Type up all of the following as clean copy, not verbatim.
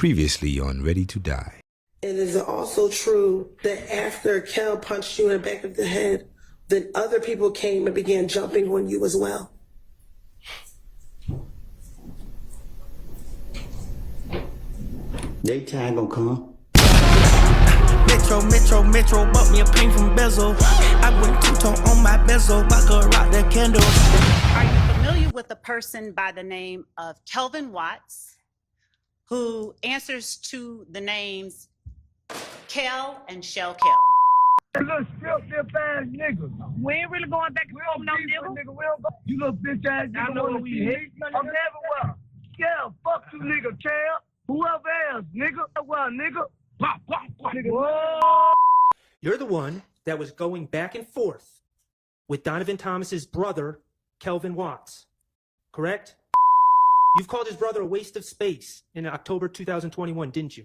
Previously on Ready to Die. It is also true that after Kel punched you in the back of the head, then other people came and began jumping on you as well. They time gonna come. Metro, bought me a paint from Bezel. I went two-tone on my bezel, vodka rock the candle. Are you familiar with a person by the name of Kelvin Watts, who answers to the names Kel and Shell Kel? You little strip ass nigga. We ain't really going back and forth no nigga. You little bitch ass nigga. I know what we hate. I'm everywhere. Yeah, fuck you nigga, Kel. Whoever else, nigga. Well, nigga. Pop, nigga. Whoa. You're the one that was going back and forth with Donavan Thomas's brother, Kelvin Watts, correct? You've called his brother a waste of space in October 2021, didn't you?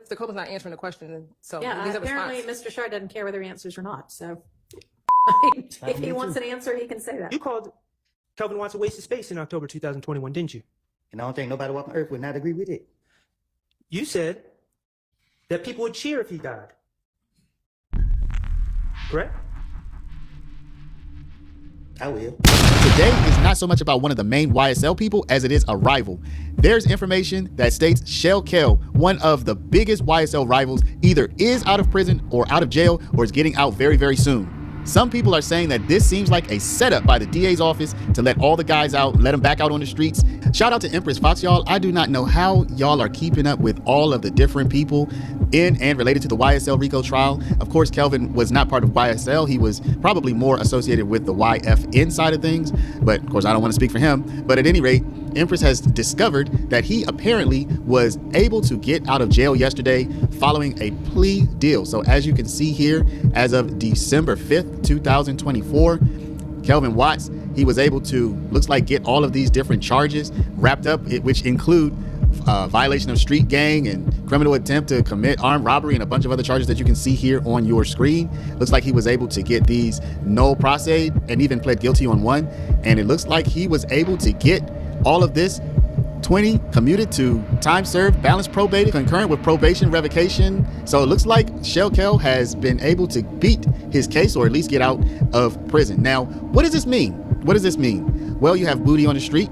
Mr. Copeland's not answering the question, so yeah, these are apparently response. Mr. Shar doesn't care whether he answers or not. So if he wants an answer, he can say that. You called Kelvin Watts a waste of space in October 2021, didn't you? And I don't think nobody on earth would not agree with it. You said that people would cheer if he died, correct? I will. Today is not so much about one of the main YSL people as it is a rival. There's information that states Shell Kel, one of the biggest YSL rivals, either is out of prison or out of jail or is getting out very, very soon. Some people are saying that this seems like a setup by the DA's office to let all the guys out, let them back out on the streets. Shout out to Empress Fox, y'all. I do not know how y'all are keeping up with all of the different people in and related to the YSL RICO trial. Of course, Kelvin was not part of YSL. He was probably more associated with the YFN side of things, but of course I don't want to speak for him. But at any rate, Empress has discovered that he apparently was able to get out of jail yesterday following a plea deal. So as you can see here, as of December 5th, 2024, Kelvin Watts, he was able to, looks like, get all of these different charges wrapped up, which include violation of street gang and criminal attempt to commit armed robbery and a bunch of other charges that you can see here on your screen. Looks like he was able to get these no prosse and even pled guilty on one. And it looks like he was able to get all of this 20 commuted to time served, balanced probated, concurrent with probation revocation. So it looks like Shell Kel has been able to beat his case or at least get out of prison. Now, what does this mean? What does this mean? Well, you have Booty on the street.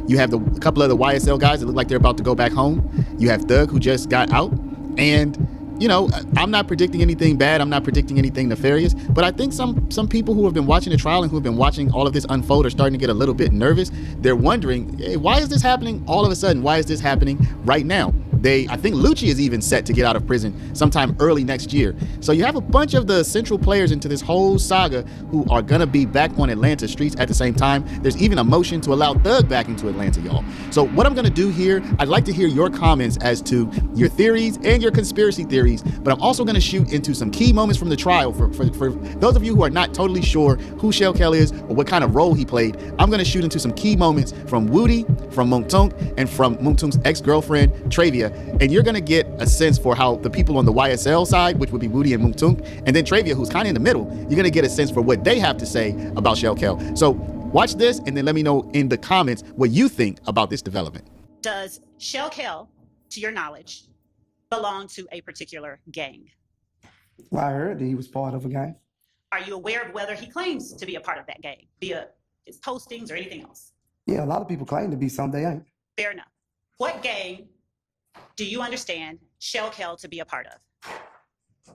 You have a couple of the YSL guys that look like they're about to go back home. You have Thug, who just got out. And you know, I'm not predicting anything bad. I'm not predicting anything nefarious, but I think some people who have been watching the trial and who have been watching all of this unfold are starting to get a little bit nervous. They're wondering, hey, why is this happening all of a sudden? Why is this happening right now? I think Lucci is even set to get out of prison sometime early next year. So you have a bunch of the central players into this whole saga who are gonna be back on Atlanta streets at the same time. There's even a motion to allow Thug back into Atlanta, y'all. So what I'm gonna do here, I'd like to hear your comments as to your theories and your conspiracy theories, but I'm also gonna shoot into some key moments from the trial. For those of you who are not totally sure who Shell Kel is or what kind of role he played, I'm gonna shoot into some key moments from Woody, from Moontunk, and from Moontunk's ex-girlfriend, Travia. And you're gonna get a sense for how the people on the YSL side, which would be Woody and Moontunk, and then Travia, who's kind of in the middle, you're gonna get a sense for what they have to say about Shell Kel. So watch this and then let me know in the comments what you think about this development. Does Shell Kel, to your knowledge, belong to a particular gang? Well, I heard that he was part of a gang. Are you aware of whether he claims to be a part of that gang via his postings or anything else? Yeah, a lot of people claim to be, some they ain't. Fair enough. What gang do you understand Shell Kel to be a part of?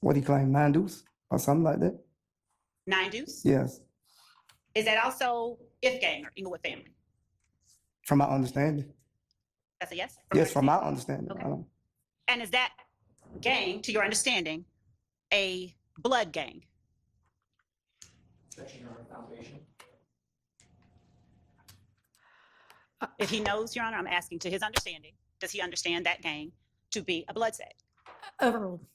What he claimed, 9 Deuce or something like that? 9 Deuce? Yes, Is that also If Gang or Inglewood Family? from my understanding. That's a yes? Yes, from my understanding. Okay. And is that gang, to your understanding, a blood gang? If he knows, Your Honor, I'm asking to his understanding, does he understand that gang to be a blood set? Overruled.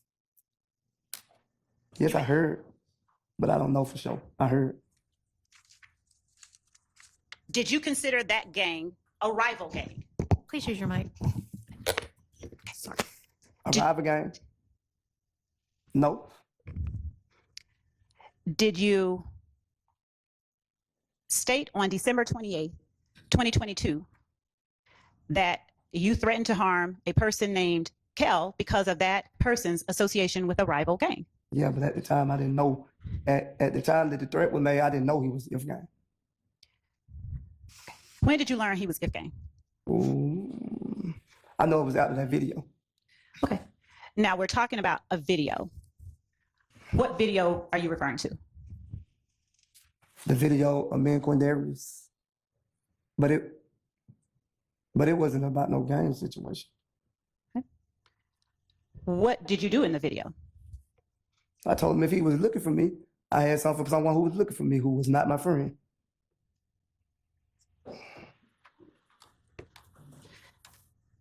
Yes, I heard, but I don't know for sure. I heard. Did you consider that gang a rival gang? Please use your mic. Sorry. A rival gang? No. Did you state on December 28th, 2022, that you threatened to harm a person named Kel because of that person's association with a rival gang. Yeah, but at the time I didn't know. At the time that the threat was made, I didn't know he was If Gang. When did you learn he was If Gang? Ooh, I know it was after that video. Okay. Now we're talking about a video. What video are you referring to? The video of me and Quindarius. But it wasn't about no gang situation. Okay. What did you do in the video? I told him if he was looking for me, I had something for someone who was looking for me, who was not my friend.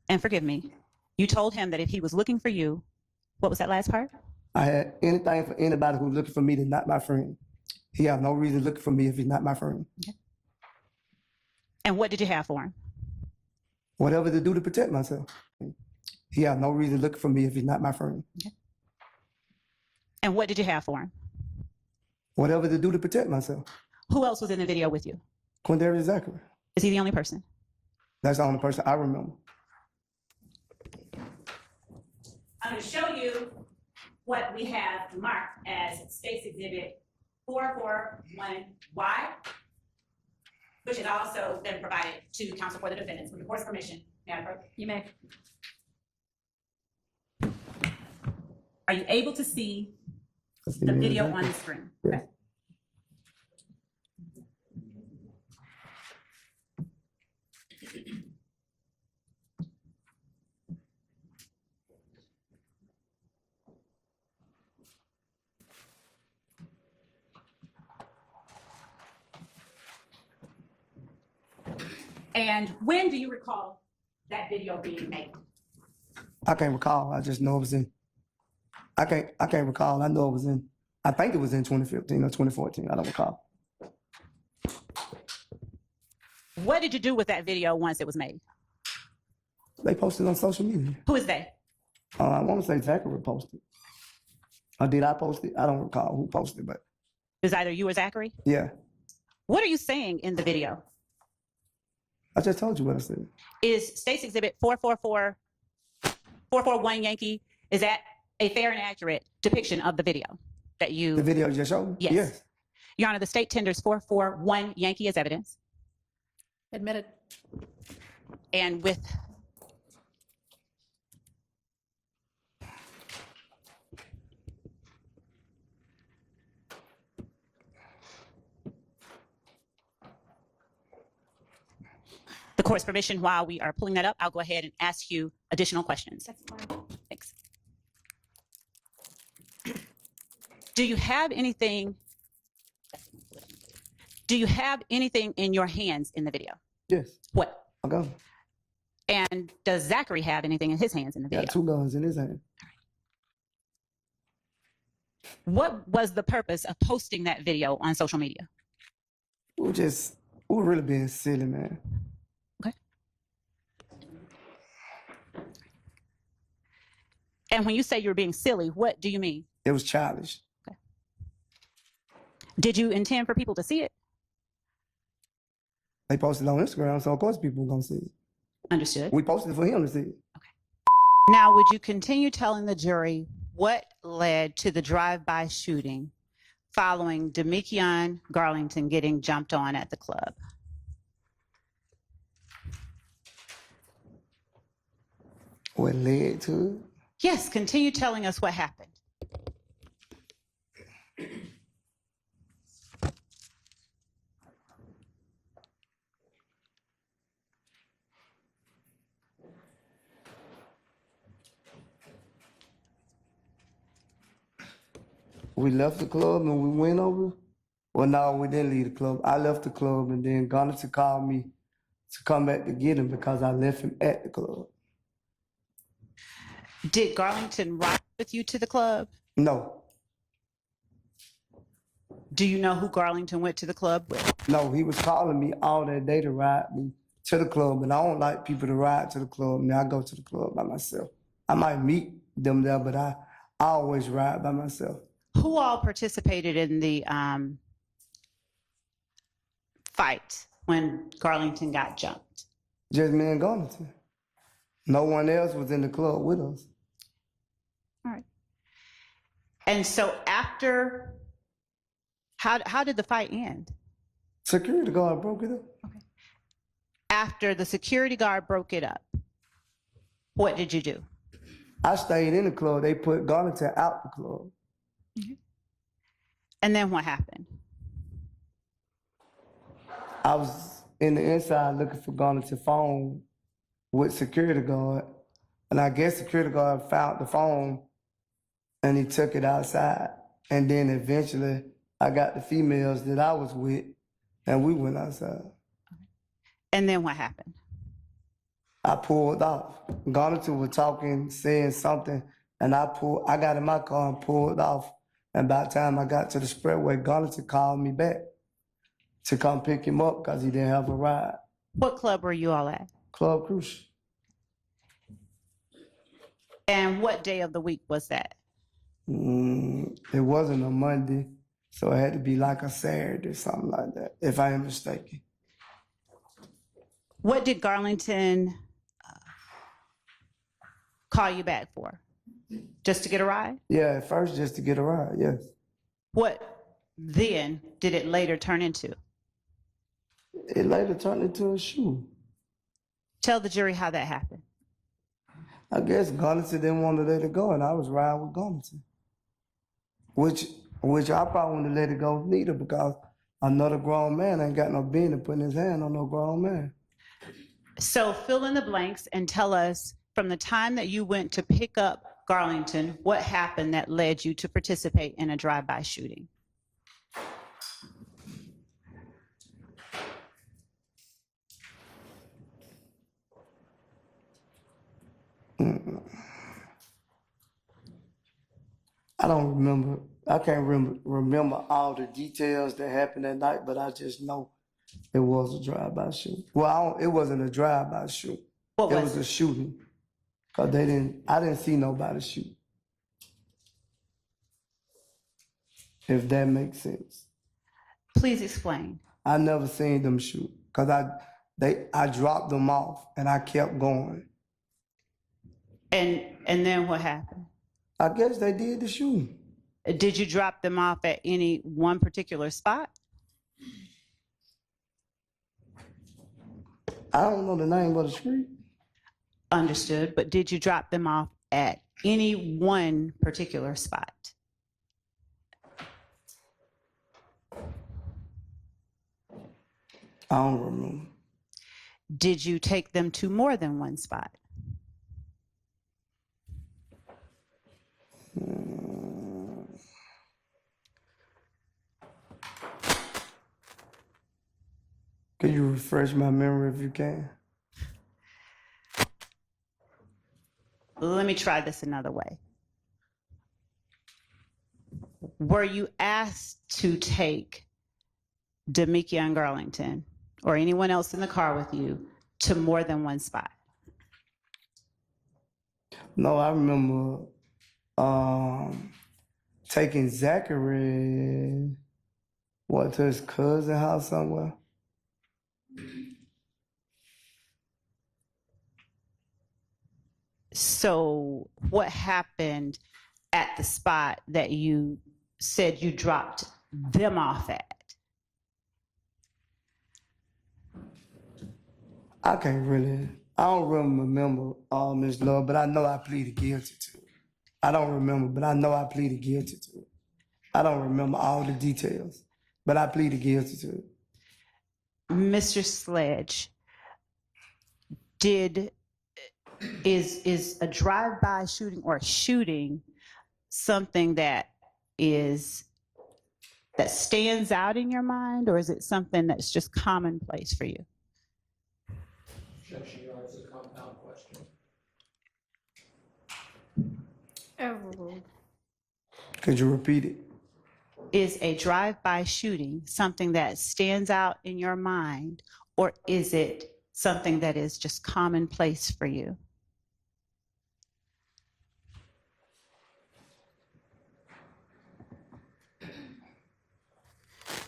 And forgive me, you told him that if he was looking for you, what was that last part? I had anything for anybody who's looking for me that's not my friend. He have no reason looking for me if he's not my friend. Okay. And what did you have for him? Whatever to do to protect myself. He have no reason looking for me if he's not my friend. Okay. And what did you have for him? Whatever to do to protect myself. Who else was in the video with you? Quindarius Zachary. Is he the only person? That's the only person I remember. I'm going to show you what we have marked as State's Exhibit 441Y, which has also been provided to counsel for the defendants with the court's permission. May I approach? You may. Are you able to see the video on the screen? Okay. And when do you recall that video being made? I can't recall. I just know it was in. I can't recall. I know it was in. I think it was in 2015 or 2014. I don't recall. What did you do with that video once it was made? They posted on social media. Who is they? I want to say Zachary posted. Or did I post it? I don't recall who posted, but. Is either you or Zachary? Yeah. What are you saying in the video? I just told you what I said. Is State's Exhibit 441 Yankee, is that a fair and accurate depiction of the video that you... The video you just showed me? Yes. Your Honor, the state tenders 441 Yankee as evidence. Admitted. And with... the court's permission, while we are pulling that up, I'll go ahead and ask you additional questions. That's fine. Thanks. Do you have anything in your hands in the video? Yes. What? A gun. And does Zachary have anything in his hands in the video? Got 2 guns in his hand. What was the purpose of posting that video on social media? We were really being silly, man. Okay. And when you say you were being silly, what do you mean? It was childish. Okay. Did you intend for people to see it? They posted on Instagram, so of course people were gonna see it. Understood. We posted it for him to see it. Okay. Now, would you continue telling the jury what led to the drive-by shooting following Demekion Garlington getting jumped on at the club? What led to it? Yes, continue telling us what happened. We left the club and we went over. Well, no, we didn't leave the club. I left the club and then Garlington called me to come back to get him because I left him at the club. Did Garlington ride with you to the club? No. Do you know who Garlington went to the club with? No, he was calling me all that day to ride me to the club, and I don't like people to ride to the club. Now I go to the club by myself. I might meet them there, but I always ride by myself. Who all participated in the fight when Garlington got jumped? Just me and Garlington. No one else was in the club with us. All right. And so after, how did the fight end? Security guard broke it up. Okay. After the security guard broke it up, what did you do? I stayed in the club. They put Garnington out the club. And then what happened? I was in the inside looking for Garnington's phone with security guard. And I guess security guard found the phone and he took it outside. And then eventually I got the females that I was with and we went outside. And then what happened? I pulled off. Garnington was talking, saying something, and I got in my car and pulled off. And by the time I got to the spreadway, Garnington called me back to come pick him up because he didn't have a ride. What club were you all at? Club Crucial. And what day of the week was that? It wasn't a Monday, so it had to be like a Saturday, something like that, if I am mistaken. What did Garlington call you back for? Just to get a ride? Yeah, at first just to get a ride, yes. What then did it later turn into? It later turned into a shoe. Tell the jury how that happened. I guess Garnington didn't want to let it go, and I was riding with Garnington. Which I probably wouldn't have let it go neither, because another grown man ain't got no business putting his hand on no grown man. So fill in the blanks and tell us, from the time that you went to pick up Garlington, what happened that led you to participate in a drive-by shooting? I don't remember. I can't remember all the details that happened that night, but I just know it was a drive-by shoot. Well, it wasn't a drive-by shoot. What It was was a shooting. Cause I didn't see nobody shoot. If that makes sense. Please explain. I never seen them shoot. Cause I dropped them off and I kept going. And then what happened? I guess they did the shooting. Did you drop them off at any one particular spot? I don't know the name of the street. Understood, but did you drop them off at any one particular spot? I don't remember. Did you take them to more than one spot? Could you refresh my memory if you can? Let me try this another way. Were you asked to take Demikia and Garlington or anyone else in the car with you to more than one spot? No, I remember taking Zachary, to his cousin's house somewhere. So what happened at the spot that you said you dropped them off at? I don't really remember, Ms. Love, but I know I pleaded guilty to it. I don't remember, but I know I pleaded guilty to it. I don't remember all the details, but I pleaded guilty to it. Mr. Sledge, is a drive-by shooting or a shooting something that stands out in your mind, or is it something that's just commonplace for you? Objection, Your Honor, is a compound question. Overruled. Could you repeat it? Is a drive-by shooting something that stands out in your mind, or is it something that is just commonplace for you?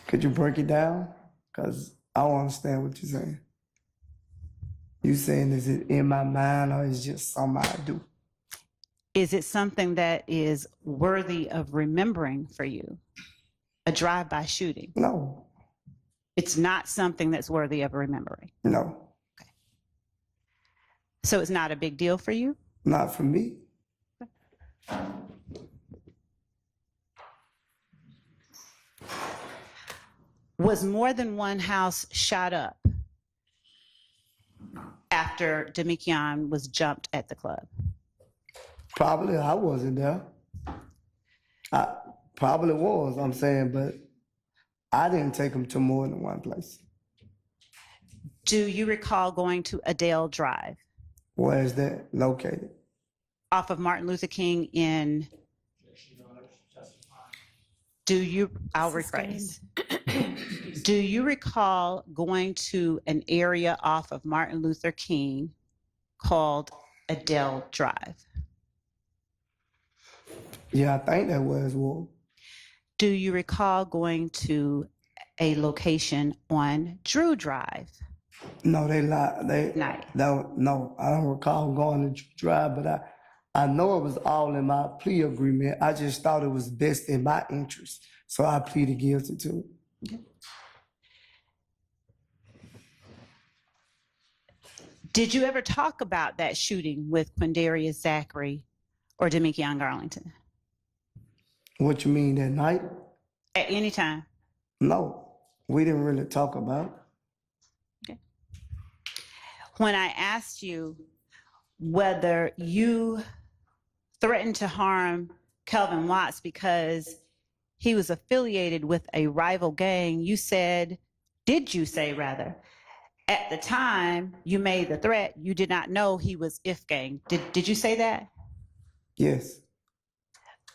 Could you break it down? Because I don't understand what you're saying. You saying is it in my mind or is it just something I do? Is it something that is worthy of remembering for you? A drive-by shooting? No, It's not something that's worthy of remembering. no, So it's not a big deal for you? not for me. Was more than one house shot up after Demikion was jumped at the club? Probably I wasn't there. I probably was, I'm saying, but I didn't take him to more than one place. Do you recall going to Adele Drive Where is that located? off of Martin Luther King in? I'll rephrase. Do you recall going to an area off of Martin Luther King called Adele Drive? Yeah, I think that was Wolf. Do you recall going to a location on Drew Drive? No, they lied. No, I don't recall going to drive, but I know it was all in my plea agreement. I just thought it was best in my interest, so I pleaded guilty to it. Okay. Did you ever talk about that shooting with Quindarius Zachary or Demikion Garlington? What you mean, that night? At any time? No, we didn't really talk about it. Okay. When I asked you whether you threatened to harm Kelvin Watts because he was affiliated with a rival gang, did you say rather, at the time you made the threat, you did not know he was IF gang. Did you say that? Yes.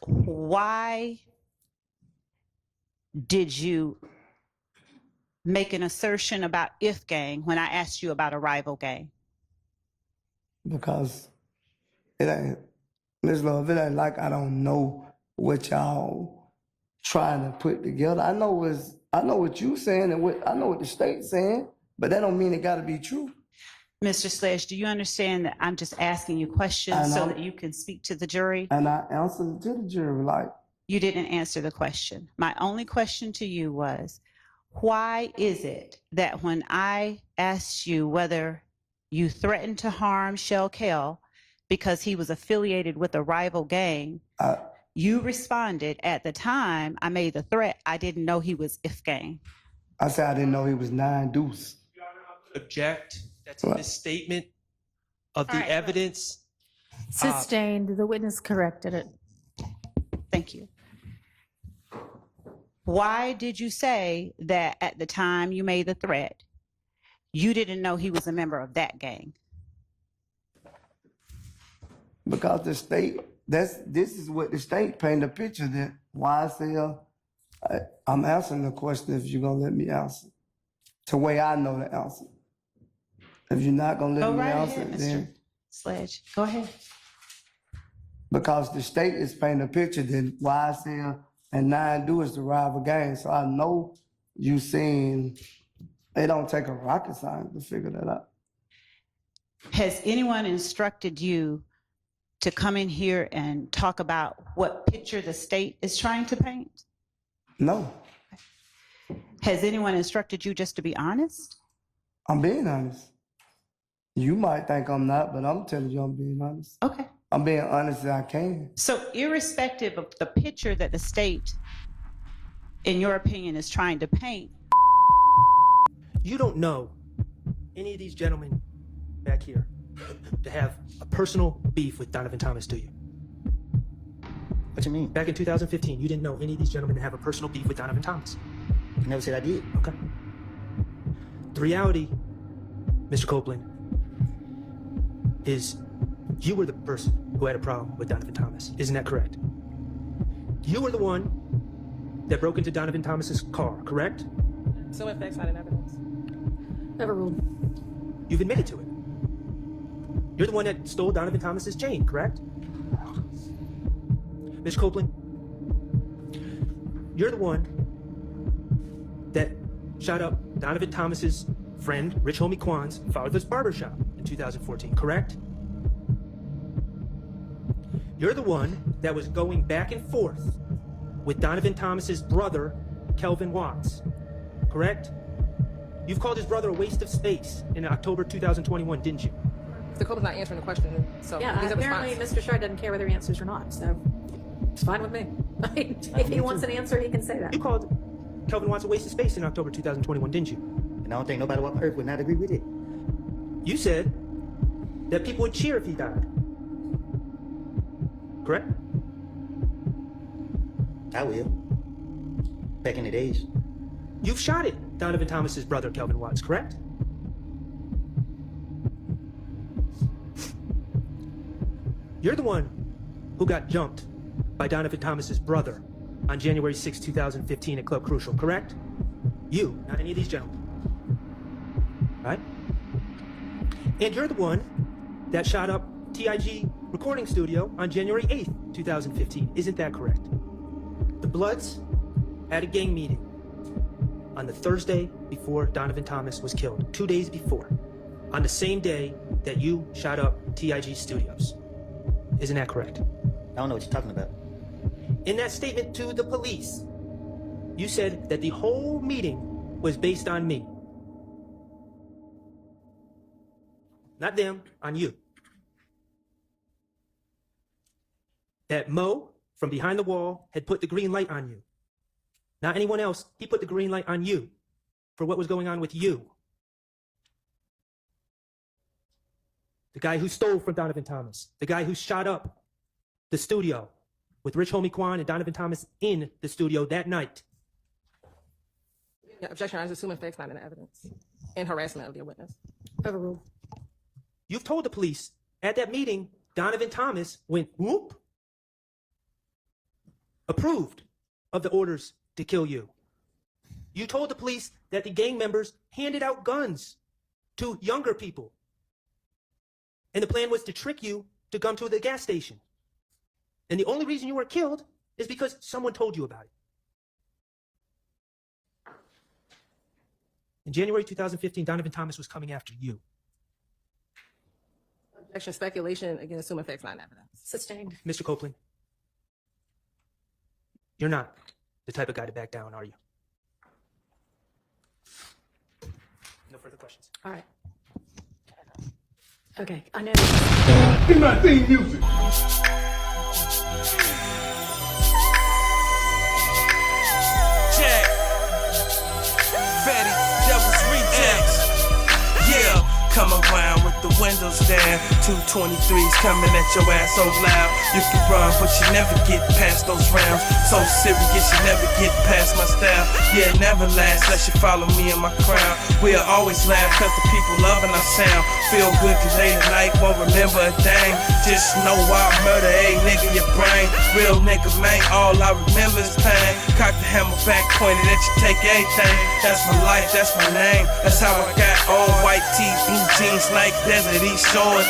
Why did you make an assertion about IF gang when I asked you about a rival gang? Because it ain't, Ms. Love, it ain't like I don't know what y'all trying to put together. I know what you saying and I know what the state's saying, but that don't mean it got to be true. Mr. Sledge, do you understand that I'm just asking you questions so that you can speak to the jury? And I answered to the jury like. You didn't answer the question. My only question to you was, why is it that when I asked you whether you threatened to harm Shell Kell because he was affiliated with a rival gang, you responded, at the time I made the threat, I didn't know he was IF gang. I said I didn't know he was 9 Deuce. Object. That's a misstatement of the evidence. Sustained. The witness corrected it. Thank you. Why did you say that at the time you made the threat, you didn't know he was a member of that gang? Because the state, this is what the state painted a picture that YSL, I'm answering the question if you're going to let me answer. The way I know the answer. If you're not going to let me answer, ahead, then. Mr. Sledge, go ahead. Because the state is painting a picture that YSL and 9 Do is the rival gang. So I know you saying it don't take a rocket science to figure that out. Has anyone instructed you to come in here and talk about what picture the state is trying to paint? No. Has anyone instructed you just to be honest? I'm being honest. You might think I'm not, but I'm telling you I'm being honest. Okay. I'm being honest as I can. So irrespective of the picture that the state, in your opinion, is trying to paint. You don't know any of these gentlemen back here to have a personal beef with Donavan Thomas, do you? What you mean? Back in 2015, you didn't know any of these gentlemen to have a personal beef with Donavan Thomas. I never said I did. Okay. The reality, Mr. Copeland, is you were the person who had a problem with Donavan Thomas. Isn't that correct? You were the one that broke into Donavan Thomas's car, correct? So if facts, not in evidence. Never ruled. You've admitted to it. You're the one that stole Donavan Thomas's chain, correct? Ms. Copeland, you're the one that shot up Donavan Thomas's friend, Rich Homie Kwan's father's barbershop in in 2014, correct? You're the one that was going back and forth with Donavan Thomas's brother, Kelvin Watts, correct? You've called his brother a waste of space in October 2021, didn't you? The Copeland's not answering the question, so Yeah, he's a apparently response. Mr. Shard doesn't care whether he answers or not, so it's fine with me. If he wants an answer, he can say that. You called Kelvin Watts a waste of space in October 2021, didn't you? And I don't think nobody on earth would not agree with it. You said that people would cheer if he died. Correct? I will. Back in the days. You've shot at Donavan Thomas's brother, Kelvin Watts, correct? You're the one who got jumped by Donavan Thomas's brother on January 6, 2015 at Club Crucial, correct? You, not any of these gentlemen. Right? And you're the one that shot up TIG recording studio on January 8th, 2015. Isn't that correct? The Bloods had a gang meeting on the Thursday before Donavan Thomas was killed, 2 days before, on the same day that you shot up TIG studios. Isn't that correct? I don't know what you're talking about. In that statement to the police, you said that the whole meeting was based on me. Not them, on you. That Mo, from behind the wall, had put the green light on you. Not anyone else, he put the green light on you for what was going on with you. The guy who stole from Donavan Thomas. The guy who shot up the studio with Rich Homie Quan and Donavan Thomas in the studio that night. Yeah, objection, I was assuming facts not in the evidence. And harassment of your witness. Overruled. You've told the police at that meeting, Donavan Thomas went whoop, approved of the orders to kill you. You told the police that the gang members handed out guns to younger people. And the plan was to trick you to come to the gas station. And the only reason you were killed is because someone told you about it. In January 2015, Donavan Thomas was coming after you. Objection, speculation, again, assuming facts not in evidence. Sustained. Mr. Copeland, you're not the type of guy to back down, are you? No further questions. All right. Okay, I know. Give my theme music. Check. Betty, Devil's Rejects. Yeah, come around with the windows down. 223s coming at your ass so loud. You can run, but you never get past those rounds. So serious, you never get past my style. Yeah, it never lasts unless you follow me in my crowd. We'll always laugh cause the people loving our sound. Feel good cause late at night won't remember a thing. Just know I murder a nigga your brain. Real nigga man, all I remember is pain. Cock the hammer back, pointed at you, take everything. That's my life, that's my name. That's how I got on white tee, blue jeans like Desert East Shore.